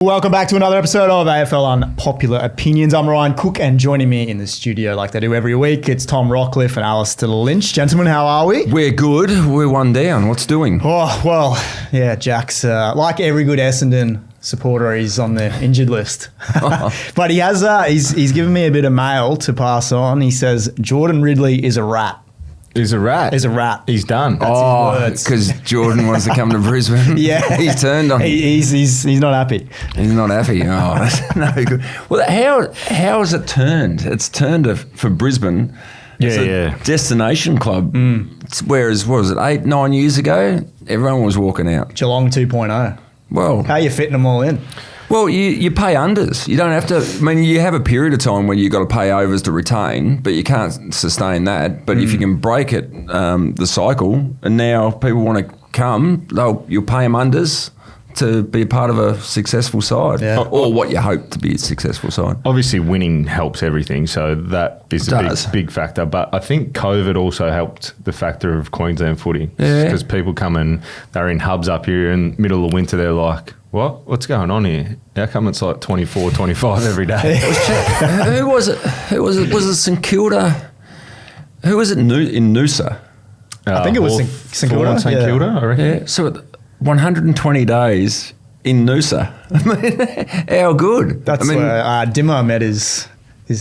Welcome back to another episode of AFL Unpopular Opinions. I'm Ryan Cook, and joining me in the studio like they do every week, it's Tom Rockcliffe and Alistair Lynch. Gentlemen, how are we? We're good. We're one down. What's doing? Oh, well, yeah, Jack's like every good Essendon supporter, he's on the injured list. But he has he's given me a bit of mail to pass on. He says Jordan Ridley is a rat. He's a rat. Is a rat. He's done. That's because Jordan wants to come to Brisbane. Yeah. He's turned on him. He's not happy. He's not happy. Oh, that's no good. Well, how has it turned? It's turned for Brisbane. It's a destination club. Whereas, what was it, 8-9 years ago? Everyone was walking out. Geelong 2.0. Well, how are you fitting them all in? Well, you pay unders. You don't have to. I mean, you have a period of time when you've got to pay overs to retain, but you can't sustain that. But if you can break it, the cycle, and now people want to come, you'll pay them unders to be a part of a successful side, or what you hope to be a successful side. Obviously, winning helps everything, so that is a big factor. But I think COVID also helped the factor of Queensland footy, because people come and they're in hubs up here in the middle of winter. They're like, What's going on here? How come it's like 24, 25 every day? Who was it? Was it St Kilda? Who was it in Noosa? I think it was St Kilda. St Kilda, I reckon. Yeah, so 120 days in Noosa. I mean, how good? That's where Dimmer met his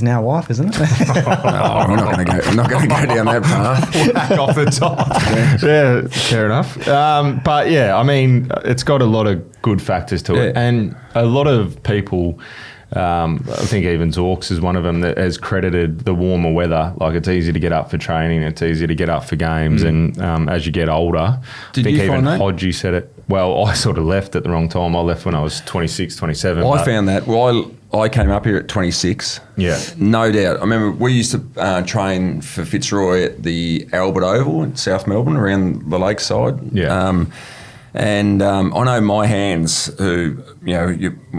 now wife, isn't it? I'm not going to go down that path. Whack off the top. Yeah, fair enough. But yeah, I mean, it's got a lot of good factors to it, and a lot of people. I think even Zorks is one of them that has credited the warmer weather. Like, it's easy to get up for training, it's easy to get up for games, and as you get older, Did I think you even find that? Hodgie said it. Well, I sort of left at the wrong time. I left when I was 26, 27. I found that. Well, I came up here at 26. Yeah. No doubt. I remember we used to train for Fitzroy at the Albert Oval in South Melbourne around the lakeside. Yeah. And I know my hands, who,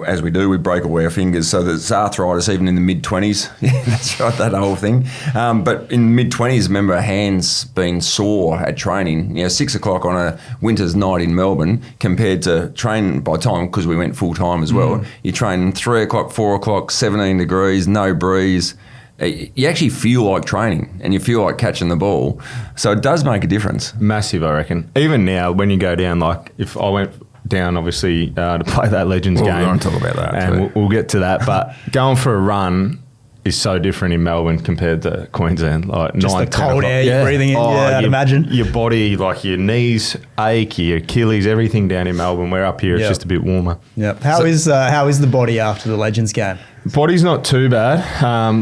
as we do, we break away our fingers. So there's arthritis even in the mid-20s. Yeah, that's right, that whole thing. But in mid-20s, remember hands being sore at training. 6 o'clock on a winter's night in Melbourne compared to training by time, because we went full-time as well. You train 3 o'clock, 4 o'clock, 17 degrees, no breeze. You actually feel like training and you feel like catching the ball. So it does make a difference. Massive, I reckon. Even now, when you go down, like if I went down, obviously, to play that Legends game. We're going to talk about that and we'll get to that. But going for a run is so different in Melbourne compared to Queensland. Like just 9, the cold air you're breathing in. I'd imagine. Your body, like your knees ache, your Achilles, everything down in Melbourne. We're up here, it's just a bit warmer. Yep. How is the body after the Legends game? Body's not too bad.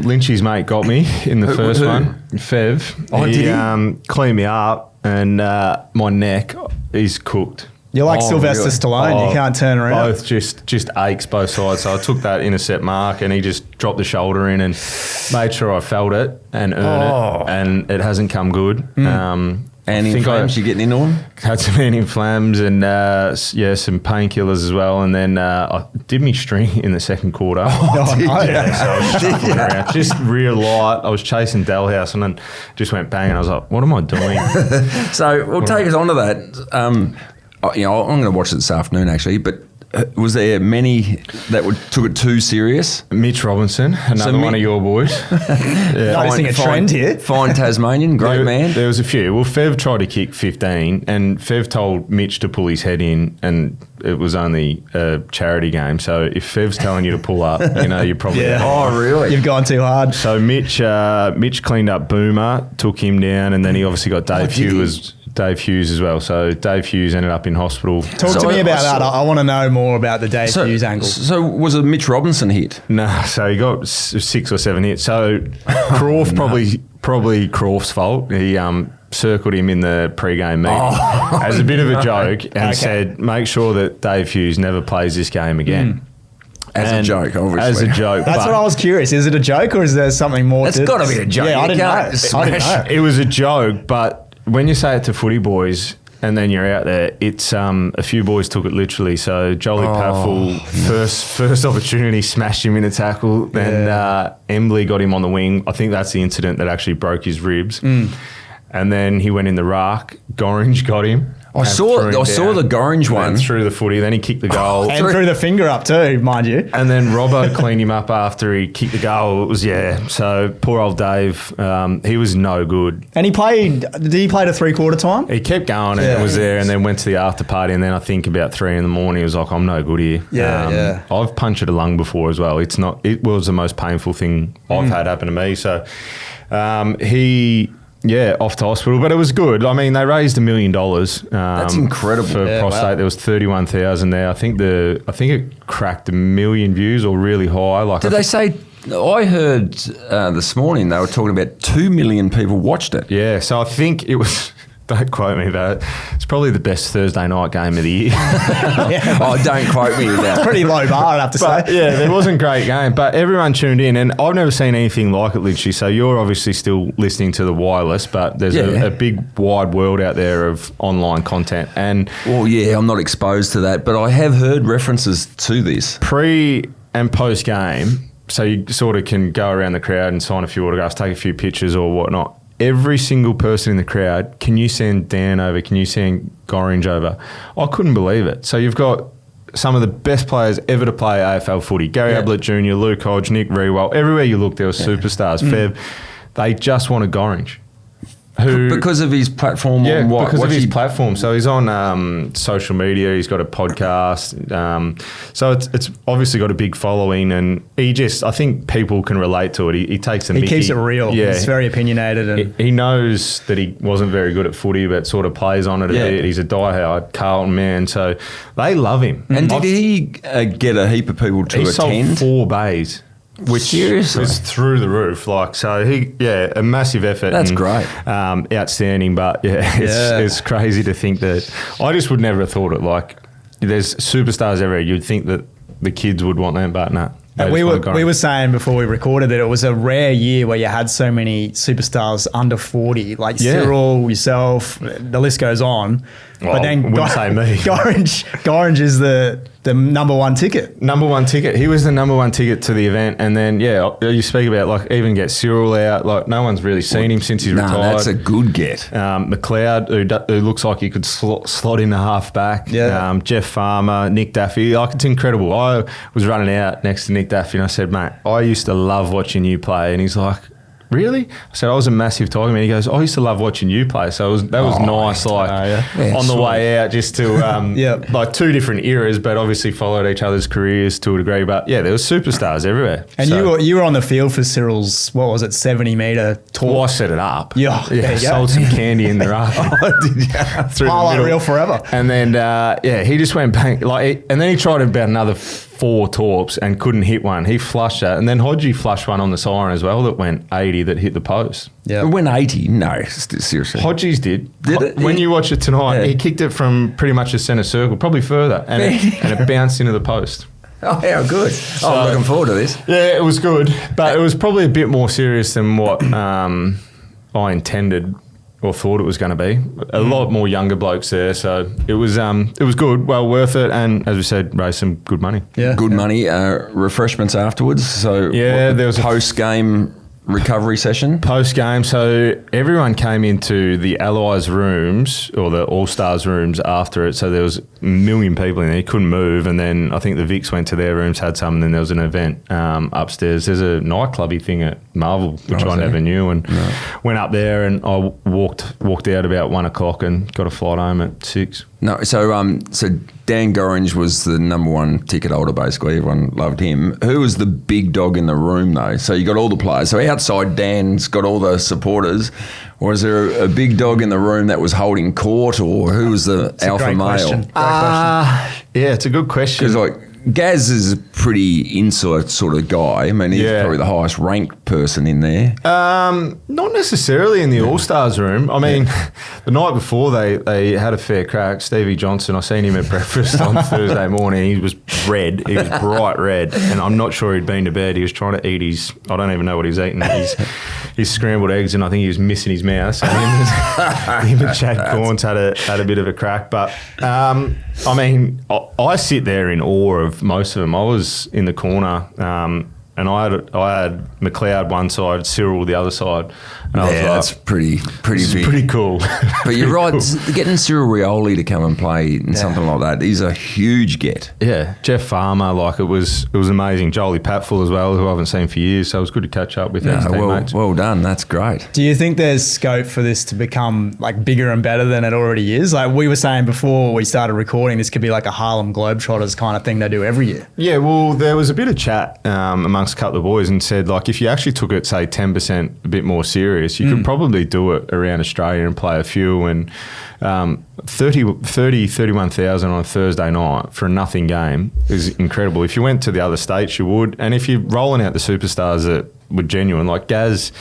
Lynchy's mate got me in the first one. Fev. Oh, did he? Cleaned me up, and my neck is cooked. You're like Sylvester Stallone. You can't turn around. Both just aches both sides. So I took that intercept mark, and he just dropped the shoulder in and made sure I felt it and earned it, and it hasn't come good. Anti-inflams, you getting into them? Had some anti-inflams and some painkillers as well, and then I did me string in the second quarter. So I was shuffling around, just real light. I was chasing Dalhouse and then just went bang, and I was like, "What am I doing?" So we'll take us on to that. I'm going to watch it this afternoon actually, but was there many that took it too serious? Mitch Robinson, another one of your boys. Noticing a trend here. Fine Tasmanian, great man. There was a few. Well, Fev tried to kick 15, and Fev told Mitch to pull his head in, and it was only a charity game. So if Fev's telling you to pull up, you're probably Oh, really? You've gone too hard. So Mitch cleaned up Boomer, took him down, and then he obviously got Dave Hughes as well. So Dave Hughes ended up in hospital. Talk to me about that. I want to know more about the Dave Hughes angle. So was it a Mitch Robinson hit? No, so he got 6 or 7 hits. So Croft, probably Croft's fault. He circled him in the pre-game meeting as a bit of a joke and said, make sure that Dave Hughes never plays this game again. As a joke, obviously. As a joke. That's what I was curious. Is it a joke or is there something more to it? It's got to be a joke. Yeah, I didn't know. It was a joke, but when you say it to footy boys and then you're out there, it's a few boys took it literally. So Jolie Paffel, first opportunity, smashed him in a tackle. Then Embley got him on the wing. I think that's the incident that actually broke his ribs. And then he went in the ruck. Gorringe got him. I saw the Gorringe one. Threw the footy, then he kicked the goal. And threw the finger up too, mind you. And then Robbo cleaned him up after he kicked the goal. It was, so poor old Dave, he was no good. And did he play to 3/4 time? He kept going and was there and then went to the after party, and then I think about 3 a.m. he was like, I'm no good here. I've punctured a lung before as well. It was the most painful thing I've had happen to me. So he... Yeah, off to hospital, but it was good. I mean, they raised $1 million. That's incredible for prostate. Wow. There was 31,000 there. I think it cracked 1 million views or really high. Did they say? I heard this morning they were talking about 2 million people watched it. Yeah, so I think it was. Don't quote me about it. It's probably the best Thursday night game of the year. Don't quote me with that. Pretty low bar, I'd have to say. Yeah, there wasn't a great game, but everyone tuned in, and I've never seen anything like it, Lynchy. So you're obviously still listening to the wireless, but there's a big wide world out there of online content. And I'm not exposed to that, but I have heard references to this. Pre and post game, so you sort of can go around the crowd and sign a few autographs, take a few pictures or whatnot. Every single person in the crowd, can you send Dan over? Can you send Gorringe over? I couldn't believe it. So you've got some of the best players ever to play AFL footy. Gary Ablett Jr., Luke Hodge, Nick Rewell. Everywhere you look, there were superstars. Fev. They just wanted Gorringe. Because of his platform? Because of his platform. So he's on social media. He's got a podcast. So it's obviously got a big following, and I think people can relate to it. He takes the mickey. He keeps it real. Yeah. He's very opinionated. And he knows that he wasn't very good at footy, but sort of plays on it a bit. He's a diehard Carlton man, so they love him. And did he get a heap of people to attend? He sold 4 bays. Which Seriously? was through the roof. A massive effort. That's great. Outstanding, but it's crazy to think that. I just would never have thought it. There's superstars everywhere. You'd think that the kids would want them, but no. And we were saying before we recorded that it was a rare year where you had so many superstars under 40, like Cyril, yourself, the list goes on. Well, but then wouldn't say me. Gorringe is the number one ticket. Number one ticket. He was the number one ticket to the event. And then, you speak about, even get Cyril out. No one's really seen him since he's retired. That's a good get. McLeod, who looks like he could slot in the half back. Yeah. Jeff Farmer, Nick Daffy. It's incredible. I was running out next to Nick Daffy and I said, mate, I used to love watching you play. And he's like, really? I said, I was a massive Tiger man. He goes, I used to love watching you play. So that was nice, on the way out, just to, 2 different eras, but obviously followed each other's careers to a degree. But there was superstars everywhere. And you were on the field for Cyril's, 70-metre tour? Well, I set it up. Yeah, sold some candy in there after. Highlight reel forever. And then, he just went bang. And then he tried about another 4 torps and couldn't hit one. He flushed that. And then Hodgie flushed one on the siren as well that went 80 that hit the post. Yeah. It went 80? No, seriously. Hodgie's did. Did it? When you watch it tonight, he kicked it from pretty much the centre circle, probably further, and it bounced into the post. Oh, how good. I'm looking forward to this. Yeah, it was good. But it was probably a bit more serious than what I intended or thought it was going to be. A lot more younger blokes there, so it was good, well worth it, and as we said, raised some good money. Yeah, good money. Refreshments afterwards. So there was post-game recovery session. Post-game, so everyone came into the Allies rooms or the All-Stars rooms after it, so there was 1 million people in there. You couldn't move, and then I think the Vics went to their rooms, had some, and then there was an event upstairs. There's a nightclubby thing at Marvel, which I never knew, and went up there, and I walked out about 1 o'clock and got a flight home at 6. No, so Dan Gorringe was the number one ticket holder, basically. Everyone loved him. Who was the big dog in the room, though? So you got all the players. So outside, Dan's got all the supporters. Or is there a big dog in the room that was holding court, or who was the alpha male? Great question. It's a good question. Because Gaz is a pretty insular sort of guy. I mean, he's probably the highest ranked person in there. Not necessarily in the All-Stars room. I mean, the night before they had a fair crack. Stevie Johnson, I seen him at breakfast on Thursday morning. He was red. He was bright red. And I'm not sure he'd been to bed. He was trying to eat I don't even know what he's eating. His scrambled eggs, and I think he was missing his mouth. So him and Chad Corns had a bit of a crack. But, I mean, I sit there in awe of most of them. I was in the corner, and I had McLeod one side, Cyril the other side, And I was like, that's pretty big. pretty cool. But you're right, getting Cyril Rioli to come and play in something like that is a huge get. Yeah, Jeff Farmer, like it was amazing. Jolie Patfull as well, who I haven't seen for years, so it was good to catch up with his teammates. Well done, that's great. Do you think there's scope for this to become like bigger and better than it already is? Like we were saying before we started recording, this could be like a Harlem Globetrotters kind of thing they do every year. Yeah, well, there was a bit of chat amongst a couple of boys and said, like, if you actually took it, say, 10% a bit more serious, you could probably do it around Australia and play a few. And 31,000 on a Thursday night for a nothing game is incredible. If you went to the other states, you would. And if you're rolling out the superstars that were genuine, like Gaz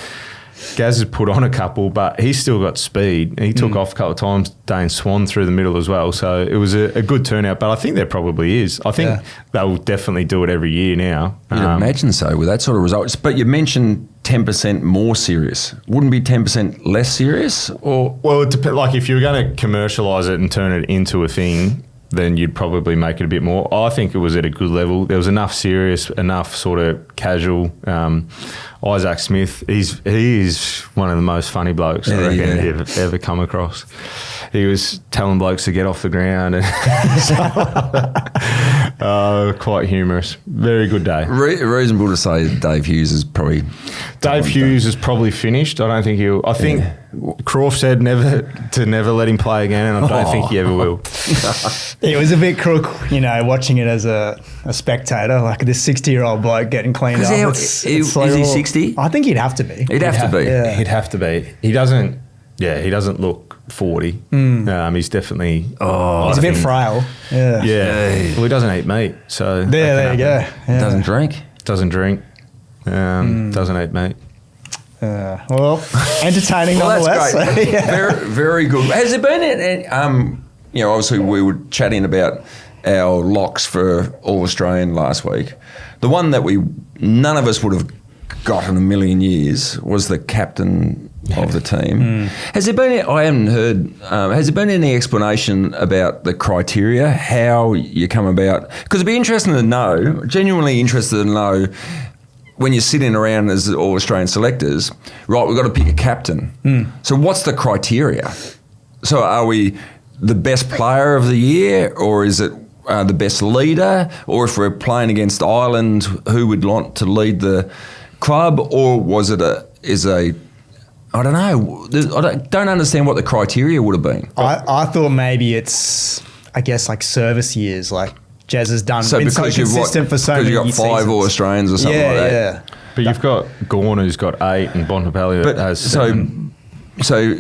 has put on a couple, but he's still got speed. He took off a couple of times, Dane Swan through the middle as well. So it was a good turnout, but I think there probably is. I think they'll definitely do it every year now. You'd imagine so with that sort of results. But you mentioned 10% more serious. Wouldn't be 10% less serious? Or well, it depends. Like if you were going to commercialise it and turn it into a thing, then you'd probably make it a bit more. I think it was at a good level. There was enough serious, enough sort of casual. Isaac Smith, he is one of the most funny blokes I reckon you've ever come across. He was telling blokes to get off the ground and quite humorous. Very good day. Reasonable to say that Dave Hughes is probably... Dave Hughes is probably finished. I don't think he'll... I think Croft said never let him play again, and I don't think he ever will. It was a bit crook, watching it as a spectator, like this 60-year-old bloke getting cleaned up. Is he 60? I think he'd have to be. He'd have to be. Yeah. He'd have to be. He doesn't look 40. He's definitely... he's a bit frail. Yeah. Yeah. Well, he doesn't eat meat, so... There you go. Yeah. Doesn't drink. Doesn't eat meat. Well, entertaining nonetheless. That's great. Very, very good. Has there been, obviously we were chatting about our locks for All-Australian last week. The one that none of us would have got in a million years was the captain of the team. Has there been, I haven't heard, has there been any explanation about the criteria, how you come about? Because it'd be interesting to know, genuinely interested to know, when you're sitting around as All-Australian selectors, right, we've got to pick a captain. So what's the criteria? So are we the best player of the year, or is it the best leader? Or if we're playing against Ireland, who would want to lead the club? Or was it I don't know. I don't understand what the criteria would have been. I thought maybe it's, I guess, like service years, like Jazz has done. So been because so consistent for so many you've got 5 seasons. All-Australians or something like that. Yeah. But you've got Gorn, who's got 8, and Bontempelli that has 7. So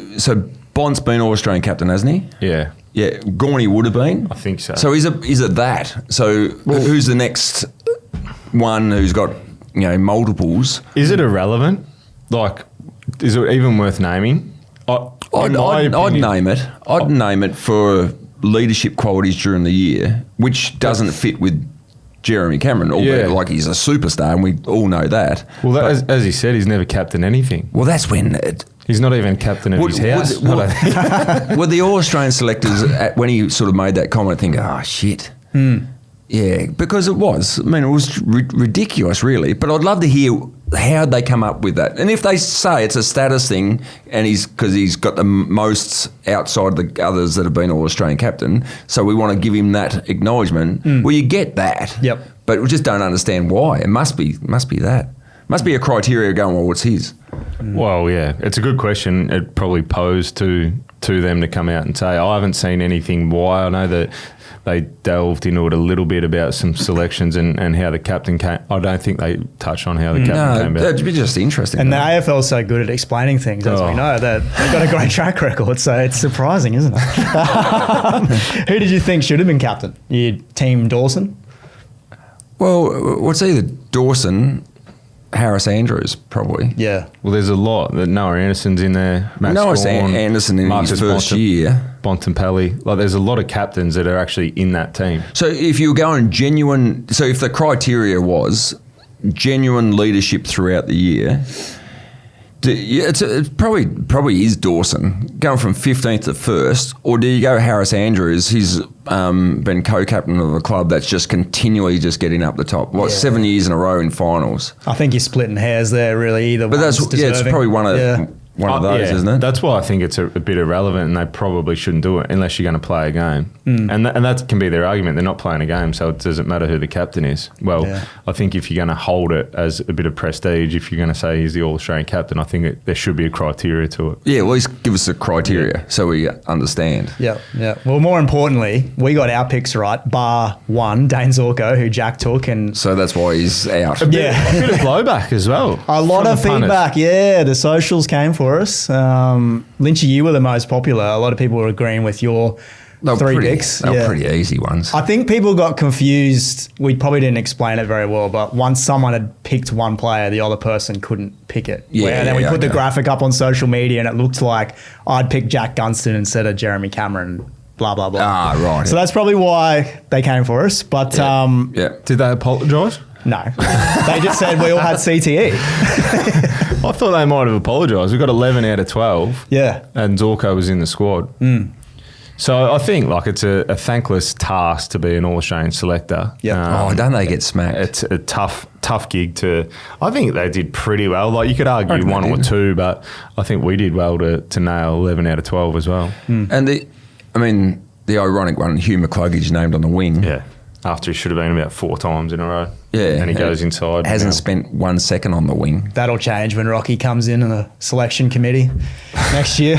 Bond's been All-Australian captain, hasn't he? Yeah. Yeah, Gorney would have been. I think so. So is it that? So who's the next one who's got multiples? Is it irrelevant? Like, is it even worth naming? I'd name it. I'd name it for leadership qualities during the year, which doesn't fit with Jeremy Cameron, albeit like he's a superstar, and we all know that. Well, as he said, he's never captained anything. Well, that's when... He's not even captain of his house. Were the All-Australian selectors, when he sort of made that comment, think, shit. Yeah, because it was. I mean, it was ridiculous, really. But I'd love to hear how they come up with that. And if they say it's a status thing, and because he's got the most outside the others that have been All-Australian captain, so we want to give him that acknowledgement. Well, you get that. Yep. But we just don't understand why. It must be that. Must be a criteria going, well, what's his? Well, yeah, it's a good question. It probably posed to them to come out and say, I haven't seen anything why. I know that they delved into it a little bit about some selections and how the captain came. I don't think they touched on how the captain came about. That'd be just interesting. And the AFL is so good at explaining things, as we know, that they've got a great track record. So it's surprising, isn't it? Who did you think should have been captain? Your team Dawson? Well, what's either Dawson... Harris Andrews, probably. Yeah. Well, there's a lot. Noah Anderson's in there. Noah Anderson in his first year. Bontempelli. Like, there's a lot of captains that are actually in that team. So if you're going genuine... So if the criteria was genuine leadership throughout the year... It's probably is Dawson going from 15th to 1st, or do you go Harris Andrews? He's been co-captain of a club that's just continually just getting up the top. 7 years in a row in finals. I think you're splitting hairs there, really. Either, but it's probably one of one of those, isn't it? That's why I think it's a bit irrelevant, and they probably shouldn't do it unless you're going to play a game. And that can be their argument. They're not playing a game, so it doesn't matter who the captain is. Well, I think if you're going to hold it as a bit of prestige, if you're going to say he's the All-Australian captain, I think there should be a criteria to it. Yeah, well, at least give us a criteria so we understand. Yeah. Well, more importantly, we got our picks right, bar one, Dane Zorko, who Jack took. And so that's why he's out. A bit of blowback as well. A lot of feedback, the socials came for us. Lynchy, you were the most popular. A lot of people were agreeing with your three picks. They were pretty easy ones. I think people got confused. We probably didn't explain it very well, but once someone had picked one player, the other person couldn't pick it. And then we put the graphic up on social media, and it looked like I'd picked Jack Gunston instead of Jeremy Cameron. Blah blah blah. Right. So that's probably why they came for us. But did they apologise? No, they just said we all had CTE. I thought they might have apologised. We got 11 out of 12. Yeah, and Zorko was in the squad. So I think it's a thankless task to be an All-Australian selector. Yeah. Don't they get smacked? It's a tough gig to. I think they did pretty well. Like you could argue one or two, but I think we did well to nail 11 out of 12 as well. And the ironic one, Hugh McCluggage named on the wing. Yeah. After he should have been about 4 times in a row. Yeah. And he goes inside. Hasn't spent 1 second on the wing. That'll change when Rocky comes in the selection committee next year.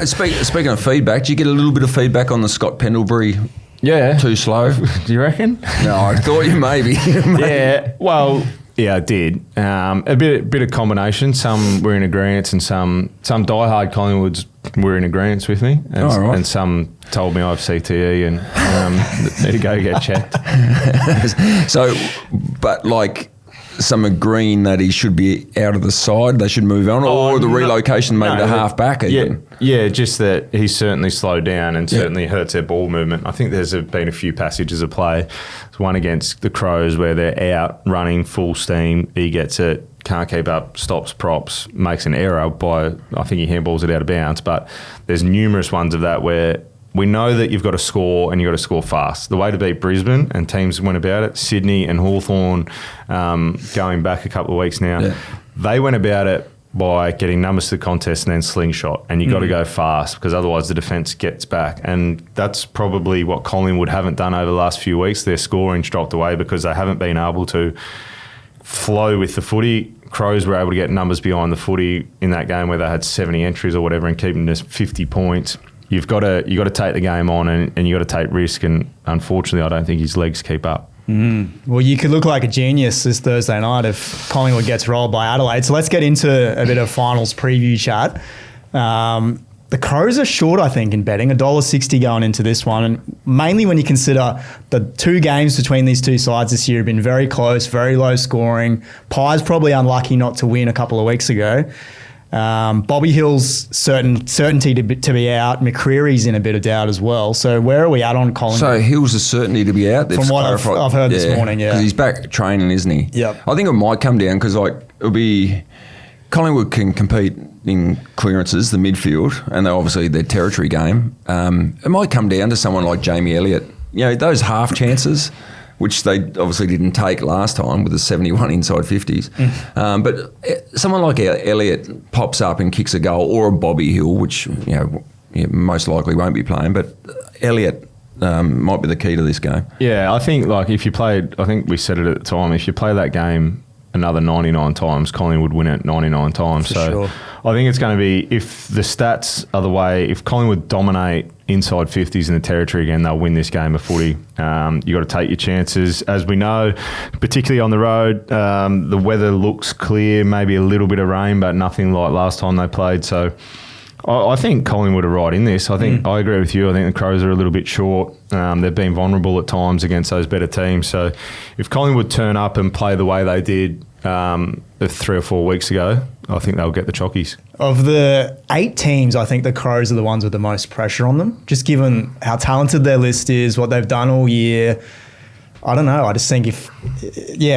Speaking of feedback, do you get a little bit of feedback on the Scott Pendlebury? Yeah. Too slow? Do you reckon? No, I thought you maybe. Yeah. Well, yeah, I did. A bit of combination. Some were in agreement, and some diehard Collingwoods were in agreement with me, and some told me I have CTE and need to go get checked. So, but some agreeing that he should be out of the side, they should move on, or the relocation maybe to half back even. Yeah, just that he's certainly slowed down and certainly hurts their ball movement. I think there's been a few passages of play. There's one against the Crows where they're out running full steam. He gets it, can't keep up, stops props, makes an error I think he handballs it out of bounds. But there's numerous ones of that where we know that you've got to score and you've got to score fast. The way to beat Brisbane, and teams went about it, Sydney and Hawthorn, going back a couple of weeks now, they went about it by getting numbers to the contest and then slingshot. And you've got to go fast because otherwise the defence gets back. And that's probably what Collingwood haven't done over the last few weeks. Their scoring's dropped away because they haven't been able to flow with the footy. Crows were able to get numbers behind the footy in that game where they had 70 entries or whatever and keep them to 50 points. You've got to take the game on and you've got to take risk. And unfortunately, I don't think his legs keep up. Well, you could look like a genius this Thursday night if Collingwood gets rolled by Adelaide. So let's get into a bit of finals preview chat. The Crows are short, I think, in betting, $1.60 going into this one. And mainly when you consider the 2 games between these two sides this year have been very close, very low scoring. Pies probably unlucky not to win a couple of weeks ago. Bobby Hill's certainty to be out. McCreary's in a bit of doubt as well. So where are we at on Collingwood? So Hill's a certainty to be out. From what I've heard this morning, because he's back training, isn't he? Yep. I think it might come down because it'll be Collingwood can compete in clearances, the midfield, and obviously their territory game. It might come down to someone like Jamie Elliott. Those half chances, which they obviously didn't take last time with the 71 inside 50s. But someone like Elliott pops up and kicks a goal, or a Bobby Hill, which most likely won't be playing, but Elliott might be the key to this game. Yeah, I think if you played, I think we said it at the time, if you play that game another 99 times, Collingwood would win it 99 times. Sure. I think it's going to be, if the stats are the way, if Collingwood dominate inside 50s in the territory again, they'll win this game of footy. You've got to take your chances. As we know, particularly on the road, the weather looks clear, maybe a little bit of rain, but nothing like last time they played. So I think Collingwood are right in this. I think I agree with you. I think the Crows are a little bit short. They've been vulnerable at times against those better teams. So if Collingwood turn up and play the way they did 3 or 4 weeks ago, I think they'll get the chockies. Of the 8 teams, I think the Crows are the ones with the most pressure on them, just given how talented their list is, what they've done all year. I don't know. I just think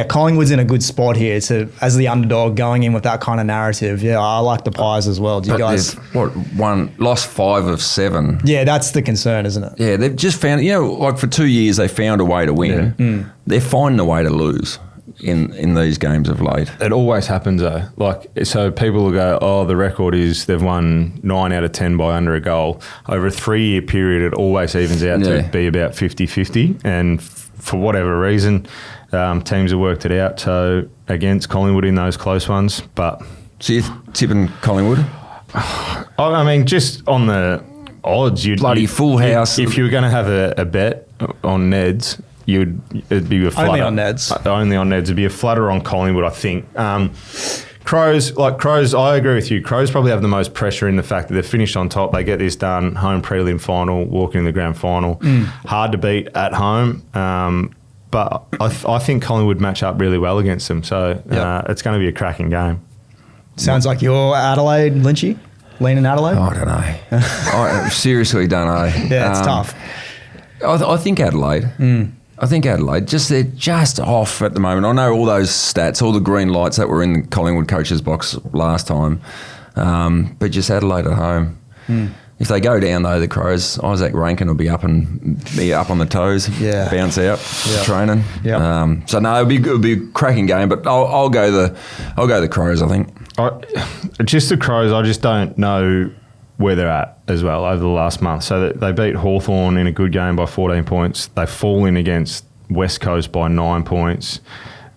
Collingwood's in a good spot here as the underdog going in with that kind of narrative. Yeah, I like the Pies as well. Do you guys? Lost 5 of 7. Yeah, that's the concern, isn't it? Yeah, they've just found, for 2 years they found a way to win. Yeah. They're finding a way to lose. in these games of late. It always happens though. Like, so people will go, oh, the record is they've won 9 out of 10 by under a goal. Over a 3-year period, it always evens out to be about 50-50. And for whatever reason, teams have worked it out. So against Collingwood in those close ones. But So you're tipping Collingwood? I mean, just on the odds, Bloody full house. If you were going to have a bet on Neds, it'd be a flutter. Only on Neds. Only on Neds. It'd be a flutter on Collingwood, I think. Crows, I agree with you. Crows probably have the most pressure in the fact that they've finished on top. They get this done, home prelim final, walking in the grand final. Hard to beat at home. But I think Collingwood match up really well against them. So it's going to be a cracking game. Sounds like you're Adelaide, Lynchy? Leaning Adelaide? I don't know. I seriously don't know. Yeah, it's tough. I think Adelaide. I think Adelaide. They're just off at the moment. I know all those stats, all the green lights that were in the Collingwood coach's box last time, but just Adelaide at home. If they go down though, the Crows, Isaac Rankin will be up on the toes, bounce out, training. So no, it'll be a cracking game. But I'll go the Crows. I think. Just the Crows. I just don't know where they're at as well over the last month. So they beat Hawthorn in a good game by 14 points. They fall in against West Coast by 9 points.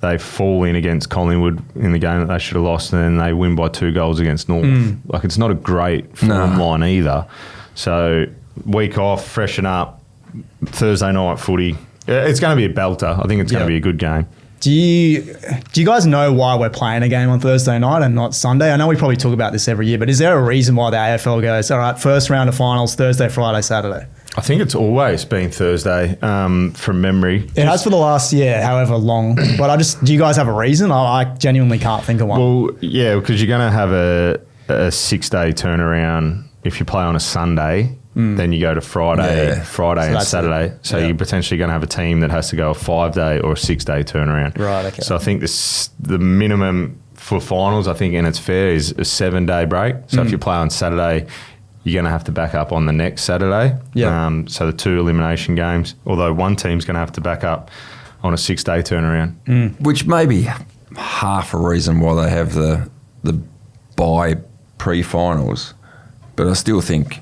They fall in against Collingwood in the game that they should have lost, and then they win by 2 goals against North. Like, it's not a great form line either. So week off, freshen up, Thursday night footy. It's going to be a belter. I think it's going to be a good game. Do you guys know why we're playing a game on Thursday night and not Sunday? I know we probably talk about this every year, but is there a reason why the AFL goes, all right, first round of finals, Thursday, Friday, Saturday? I think it's always been Thursday from memory. It has for the last year, however long. But do you guys have a reason? I genuinely can't think of one. Well, yeah, because you're going to have a 6-day turnaround if you play on a Sunday. Then you go to Friday and Saturday. So you're potentially going to have a team that has to go a 5-day or a 6-day turnaround. Right, okay. So I think the minimum for finals, I think, and it's fair, is a 7-day break. So if you play on Saturday, you're going to have to back up on the next Saturday. So the 2 elimination games, although one team's going to have to back up on a 6-day turnaround. Which may be half a reason why they have the bye pre-finals. But I still think...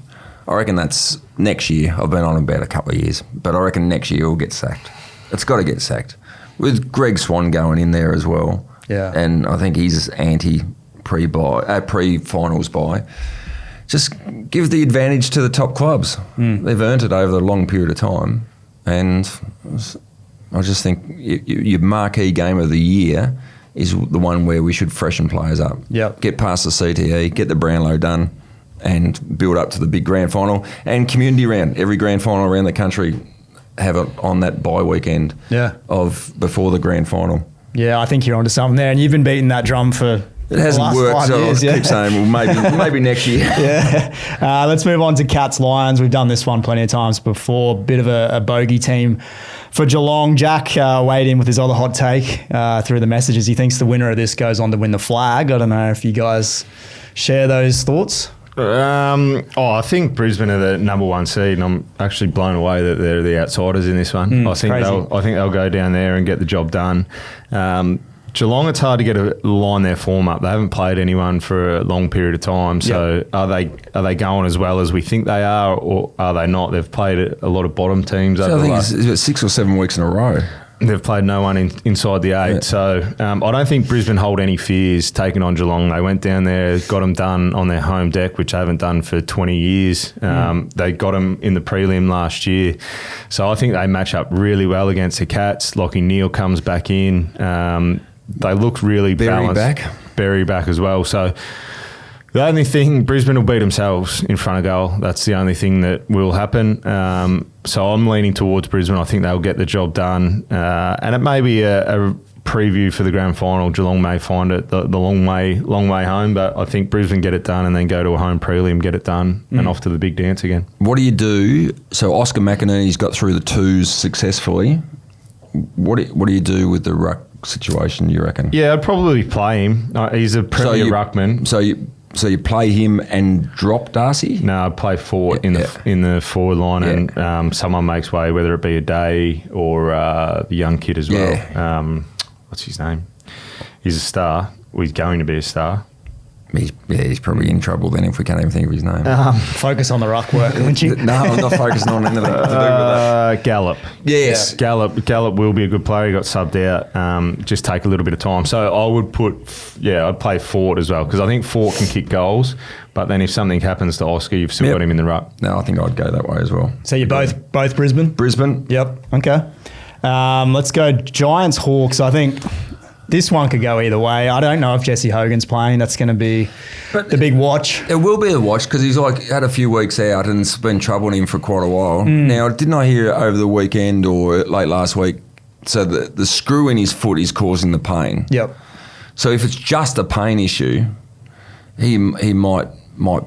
I reckon that's next year. I've been on about a couple of years, but I reckon next year we'll get sacked. It's got to get sacked. With Greg Swan going in there as well. Yeah. And I think he's pre-finals bye. Just give the advantage to the top clubs. They've earned it over a long period of time. And I just think your marquee game of the year is the one where we should freshen players up. Yep. Get past the CTE, get the Brownlow done, and build up to the big grand final and community round. Every grand final around the country have it on that bye weekend of before the grand final. Yeah, I think you're onto something there, and you've been beating that drum for it hasn't worked, so years, I'll keep saying, well, maybe next year. Let's move on to Cats Lions. We've done this one plenty of times before. Bit of a bogey team for Geelong. Jack weighed in with his other hot take through the messages. He thinks the winner of this goes on to win the flag. I don't know if you guys share those thoughts. I think Brisbane are the number 1 seed, and I'm actually blown away that they're the outsiders in this one. I think they'll go down there and get the job done. Geelong, it's hard to get a line their form up. They haven't played anyone for a long period of time. So are they going as well as we think they are, or are they not? They've played a lot of bottom teams. So I think it's 6 or 7 weeks in a row. They've played no one inside the 8. So I don't think Brisbane hold any fears taking on Geelong. They went down there, got them done on their home deck, which they haven't done for 20 years. They got them in the prelim last year. So I think they match up really well against the Cats. Lockie Neal comes back in. They look really balanced. Berry back as well. So the only thing, Brisbane will beat themselves in front of goal. That's the only thing that will happen. So I'm leaning towards Brisbane. I think they'll get the job done. And it may be a preview for the grand final. Geelong may find it the long way home, but I think Brisbane get it done and then go to a home prelim, get it done, and off to the big dance again. What do you do? So Oscar McInerney's got through the 2s successfully. What do you do with the ruck situation, you reckon? Yeah, I'd probably play him. He's a premier ruckman. So you play him and drop Darcy? No, I play forward in the forward line, and someone makes way, whether it be a Day or the young kid as well. what's his name? He's a star. Well, he's going to be a star. He's probably in trouble then if we can't even think of his name. Focus on the ruck work, Lynchy. No, I'm not focusing on anything to do with that. Gallup. Yes. Gallup will be a good player. He got subbed out. Just take a little bit of time. So I would I'd play Fort as well because I think Fort can kick goals. But then if something happens to Oscar, you've still got him in the ruck. No, I think I'd go that way as well. So you're both Brisbane? Brisbane. Yep. Okay. Let's go Giants Hawks. I think this one could go either way. I don't know if Jesse Hogan's playing. That's going to be the big watch. It will be a watch because he's had a few weeks out and it's been troubling him for quite a while. Now, didn't I hear over the weekend or late last week, so the screw in his foot is causing the pain. Yep. So if it's just a pain issue, he might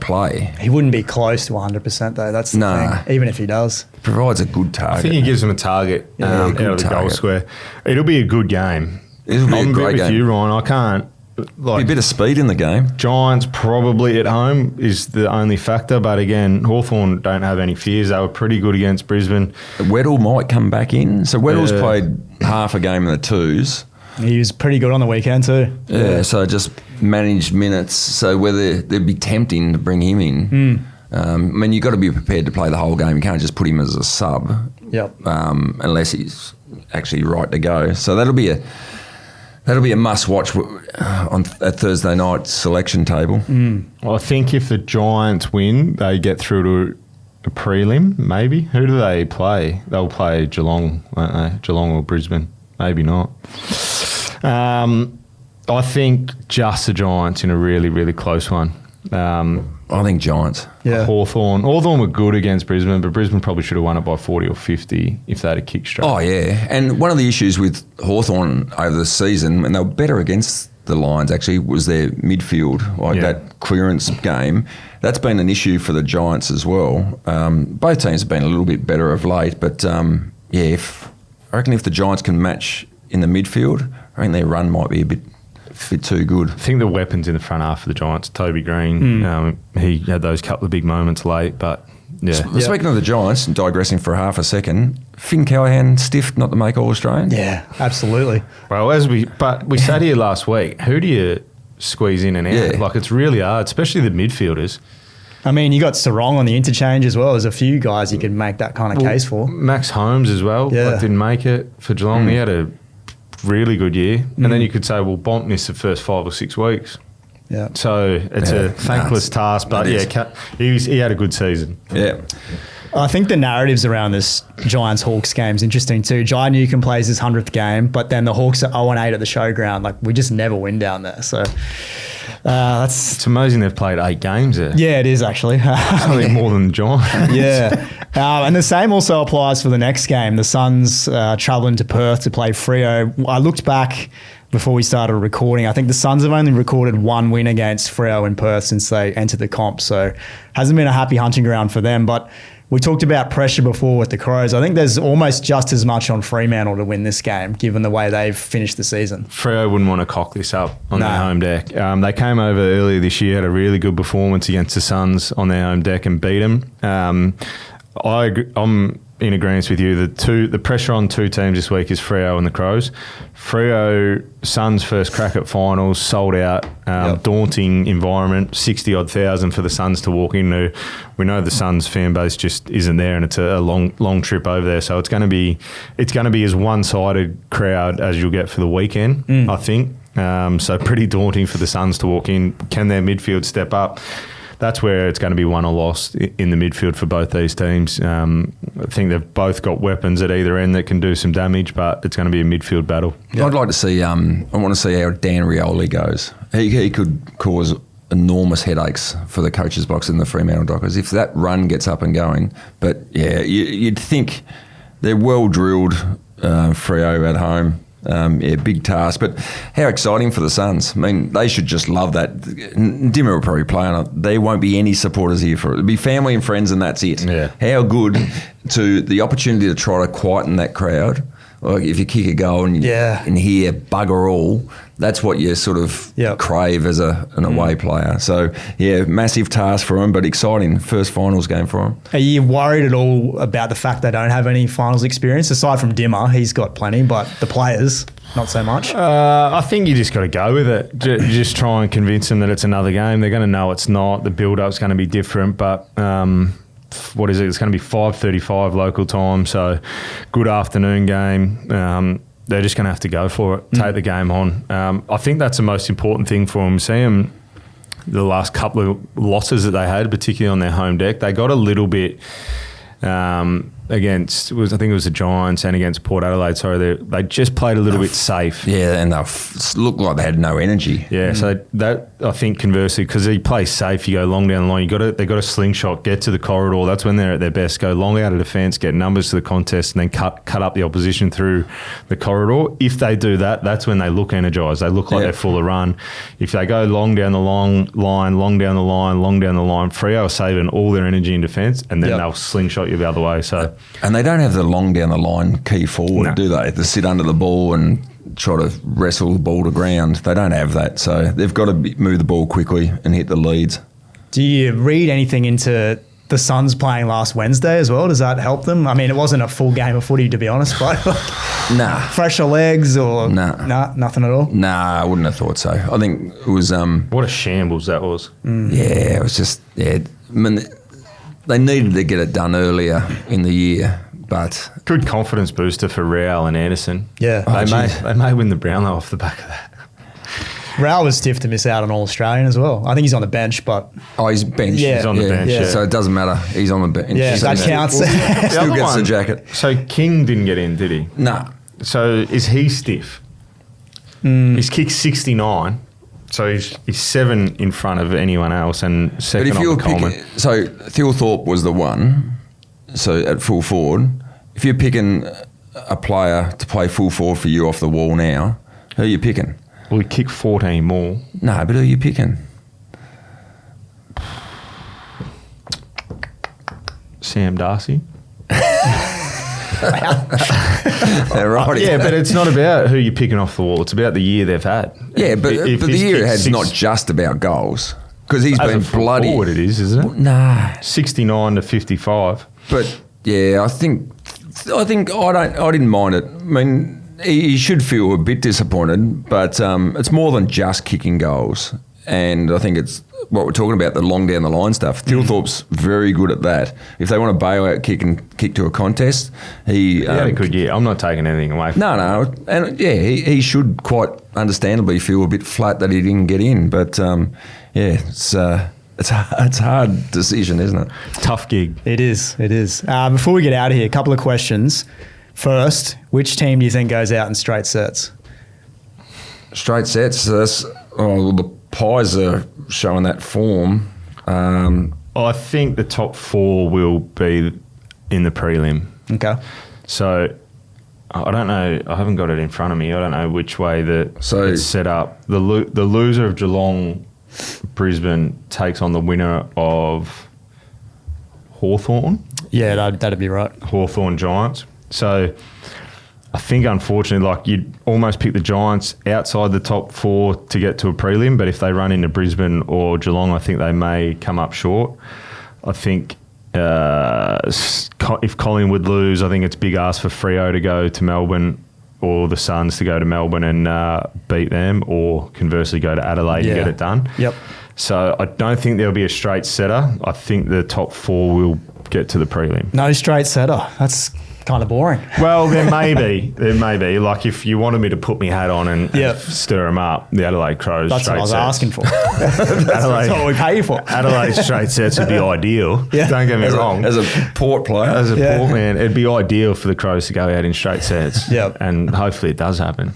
play. He wouldn't be close to 100% though. That's the thing. Even if he does. Provides a good target. I think he gives him a target out of the goal square. It'll be a good game. It'll be I'm a great game. with you, Ryan. I can't. Be a bit of speed in the game. Giants probably at home is the only factor, but again, Hawthorn don't have any fears. They were pretty good against Brisbane. Weddle might come back in. So Weddle's played half a game in the twos. He was pretty good on the weekend too. Yeah, so just managed minutes. So whether they'd be tempting to bring him in. I mean, you've got to be prepared to play the whole game. You can't just put him as a sub. Yep. Unless he's actually right to go. So that'll be a must-watch at Thursday night selection table. Well, I think if the Giants win, they get through to a prelim, maybe. Who do they play? They'll play Geelong, won't they? Geelong or Brisbane. Maybe not. I think just the Giants in a really, really close one. I think Giants. Yeah. Hawthorn were good against Brisbane, but Brisbane probably should have won it by 40 or 50 if they had a kick straight. Oh, yeah. And one of the issues with Hawthorn over the season, and they were better against the Lions actually, was their midfield, that clearance game. That's been an issue for the Giants as well. Both teams have been a little bit better of late, but I reckon if the Giants can match in the midfield, I think their run might be a bit too good. I think the weapons in the front half for the Giants, Toby Green, he had those couple of big moments late, but yeah. Speaking of the Giants, digressing for half a second, Finn Callahan stiffed not to make All-Australian? Yeah, absolutely. Well, we sat here last week, who do you squeeze in and out? Yeah. Like, it's really hard, especially the midfielders. I mean, you got Sarong on the interchange as well. There's a few guys you could make that kind of case for. Max Holmes as well, didn't make it for Geelong. He had a really good year. And then you could say, well, Bont missed the first 5 or 6 weeks. Yeah. So it's a thankless task, but he had a good season. Yeah. I think the narratives around this Giants-Hawks game is interesting too. Jai Newcombe plays his 100th game, but then the Hawks are 0-8 at the showground. Like, we just never win down there. So it's amazing they've played 8 games there. Yeah, it is actually. Something more than the Giants. Yeah. And the same also applies for the next game. The Suns travelling to Perth to play Freo. I looked back before we started recording. I think the Suns have only recorded 1 win against Freo in Perth since they entered the comp. So hasn't been a happy hunting ground for them. But we talked about pressure before with the Crows. I think there's almost just as much on Fremantle to win this game, given the way they've finished the season. Freo wouldn't want to cock this up on their home deck. They came over earlier this year, had a really good performance against the Suns on their home deck and beat them. I'm in agreement with you. The pressure on 2 teams this week is Freo and the Crows. Freo, Suns' first crack at finals, sold out, daunting environment, 60-odd thousand for the Suns to walk into. We know the Suns fan base just isn't there, and it's a long trip over there. So it's going to be as one-sided crowd as you'll get for the weekend, I think. So pretty daunting for the Suns to walk in. Can their midfield step up? That's where it's going to be won or lost in the midfield for both these teams. I think they've both got weapons at either end that can do some damage, but it's going to be a midfield battle. Yeah. I'd like to see. I want to see how Dan Rioli goes. He could cause enormous headaches for the coaches' box in the Fremantle Dockers if that run gets up and going. But yeah, you'd think they're well drilled. Freo at home. Big task, but how exciting for the Suns. I mean, they should just love that. Dimmer will probably play on it. There won't be any supporters here for it. It'll be family and friends and that's it. Yeah. How good to the opportunity to try to quieten that crowd Like if you kick a goal and you hear bugger all, that's what you sort of crave as an away player. So, yeah, massive task for him, but exciting. First finals game for him. Are you worried at all about the fact they don't have any finals experience? Aside from Dimmer, he's got plenty, but the players, not so much. I think you just got to go with it. Just try and convince them that it's another game. They're going to know it's not. The build-up's going to be different, but... what is it? It's going to be 5:35 local time, so good afternoon game. They're just going to have to go for it, take the game on. I think that's the most important thing for them. See them, the last couple of losses that they had, particularly on their home deck, they got a little bit against, I think it was the Giants and against Port Adelaide. Sorry, they just played a little bit safe. Yeah, and they looked like they had no energy. Yeah, so that I think conversely, because he plays safe, you go long down the line. They got a slingshot, get to the corridor. That's when they're at their best. Go long out of defence, get numbers to the contest, and then cut up the opposition through the corridor. If they do that, that's when they look energised. They look like they're full of run. If they go long down the long down the line, Freo are saving all their energy in defence, and then they'll slingshot you the other way. So. And they don't have the long down the line key forward, do they? To sit under the ball and try to wrestle the ball to ground. They don't have that. So they've got to move the ball quickly and hit the leads. Do you read anything into the Suns playing last Wednesday as well? Does that help them? I mean, it wasn't a full game of footy, to be honest, but fresher legs or nothing at all? Nah, I wouldn't have thought so. I think it was... what a shambles that was. Yeah, it was just... I mean, they needed to get it done earlier in the year, but... Good confidence booster for Real and Anderson. Yeah. They may win the Brownlow off the back of that. Real was stiff to miss out on All-Australian as well. I think he's on the bench, but... Oh, he's benched. Yeah. He's on the bench, yeah. So it doesn't matter. He's on the bench. Yeah, that counts. Still gets the jacket. So King didn't get in, did he? Nah. So is he stiff? He's kicked 69. So he's 7 in front of anyone else and second on the Coleman. So Thilthorpe was the one, so at full forward. If you're picking a player to play full forward for you off the wall now, who are you picking? Well, he kicked 14 more. No, but who are you picking? Sam Darcy. Right. Yeah, but it's not about who you're picking off the wall. It's about the year they've had. Yeah, but the year ahead's not just about goals because he's been bloody. Forward it is, isn't it? Nah, 69 to 55. But yeah, I didn't mind it. I mean, he should feel a bit disappointed, but it's more than just kicking goals. And I think it's what we're talking about, the long down the line stuff. Thilthorpe's very good at that. If they want to bail out kick to a contest, he had a good year. I'm not taking anything away from him. No. And yeah, he should quite understandably feel a bit flat that he didn't get in. But it's a hard decision, isn't it? Tough gig. It is. Before we get out of here, a couple of questions. First, which team do you think goes out in straight sets? Straight sets. The Pies are showing that form. I think the top 4 will be in the prelim. Okay. So I don't know. I haven't got it in front of me. I don't know which way it's set up. The loser of Geelong Brisbane takes on the winner of Hawthorn. Yeah, that'd be right. Hawthorn Giants. So I think, unfortunately, you'd almost pick the Giants outside the top 4 to get to a prelim, but if they run into Brisbane or Geelong, I think they may come up short. I think if Collingwood lose, I think it's big ask for Freo to go to Melbourne or the Suns to go to Melbourne and beat them, or conversely go to Adelaide and get it done. Yep. So I don't think there'll be a straight setter. I think the top 4 will get to the prelim. No straight setter. That's kind of boring. Well, there may be. Like if you wanted me to put my hat on and stir them up, the Adelaide Crows. That's straight what I was sets. asking for. That's what we pay you for. Adelaide straight sets would be ideal. Yeah. Don't get me wrong. As a Port player. As a Port man, it'd be ideal for the Crows to go out in straight sets. Yep. And hopefully it does happen.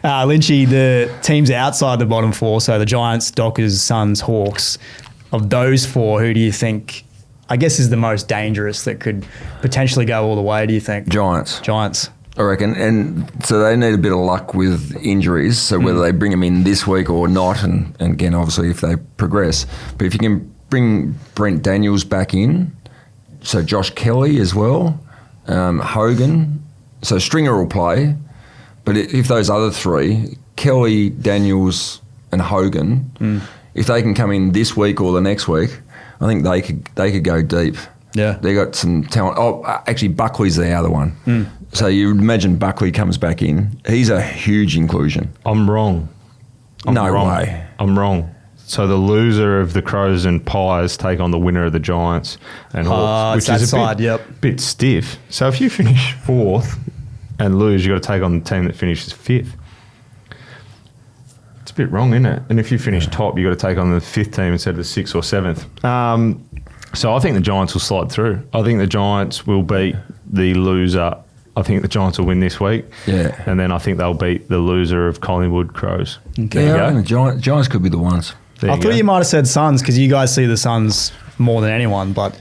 Lynchy, the teams outside the bottom 4, so the Giants, Dockers, Suns, Hawks, of those 4, who do you think, I guess, is the most dangerous that could potentially go all the way, do you think? Giants. I reckon. And so they need a bit of luck with injuries, so whether they bring them in this week or not, and again, obviously, if they progress. But if you can bring Brent Daniels back in, so Josh Kelly as well, Hogan, So Stringer will play, but if those other three, Kelly, Daniels, and Hogan, if they can come in this week or the next week, I think they could go deep. Yeah. They got some talent. Oh, actually, Buckley's the other one. So you imagine Buckley comes back in. He's a huge inclusion. I'm wrong. No way. I'm wrong. So the loser of the Crows and Pies take on the winner of the Giants and Hawks, which is a bit stiff. So if you finish fourth and lose, you've got to take on the team that finishes fifth. It's a bit wrong, isn't it? And if you finish top, you've got to take on the fifth team instead of the sixth or seventh. So I think the Giants will slide through. I think the Giants will beat the loser. I think the Giants will win this week. Yeah. And then I think they'll beat the loser of Collingwood Crows. Okay. Yeah, I think the Giants could be the ones. I thought you might have said Suns because you guys see the Suns more than anyone, but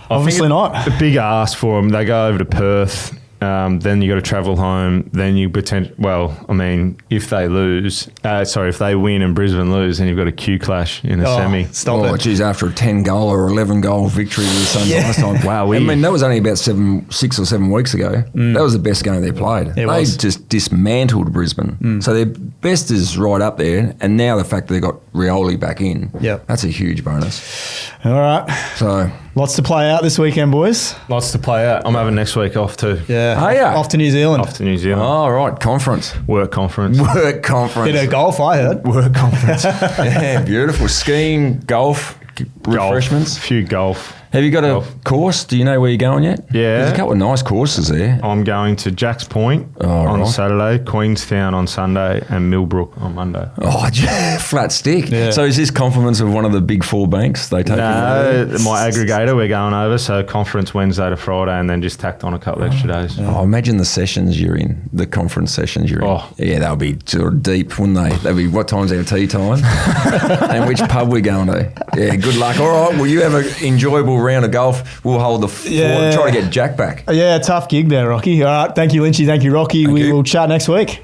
obviously not. A big ask for them. They go over to Perth. Then you got to travel home. Then you if they lose, if they win and Brisbane lose, then you've got a Q clash in a semi. Stop it. Geez, after a 10-goal or 11-goal victory with the Suns last time. Wow. I mean, that was only about 6 or 7 weeks ago. That was the best game they played. They just dismantled Brisbane. So their best is right up there. And now the fact that they got Rioli back in, that's a huge bonus. All right. So lots to play out this weekend, boys. Lots to play out. I'm having next week off too. Yeah. Oh, yeah. Off to New Zealand. Off to New Zealand. Oh, right. Conference. Work conference. Work conference. Bit of golf, I heard. Work conference. Yeah, beautiful. Skiing, golf, refreshments. A few golf. Have you got a course? Do you know where you're going yet? Yeah. There's a couple of nice courses there. I'm going to Jack's Point on Saturday, Queenstown on Sunday, and Millbrook on Monday. Oh, flat stick. Yeah. So is this compliments of one of the big four banks they take? No, my aggregator, we're going over. So conference Wednesday to Friday, and then just tacked on a couple extra days. Oh, imagine the sessions you're in, the conference sessions you're in. Oh. Yeah, they'll be sort of deep, wouldn't they? They'll be, what time's our tea time? And which pub we're going to. Yeah, good luck. All right, well, you have an enjoyable round of golf. We'll hold the fort, try to get Jack back. Yeah, tough gig there, Rocky. All right, thank you, Lynchy. Thank you, Rocky. We will chat next week.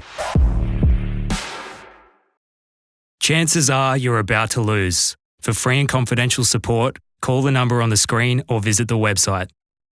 Chances are you're about to lose. For free and confidential support, call the number on the screen or visit the website.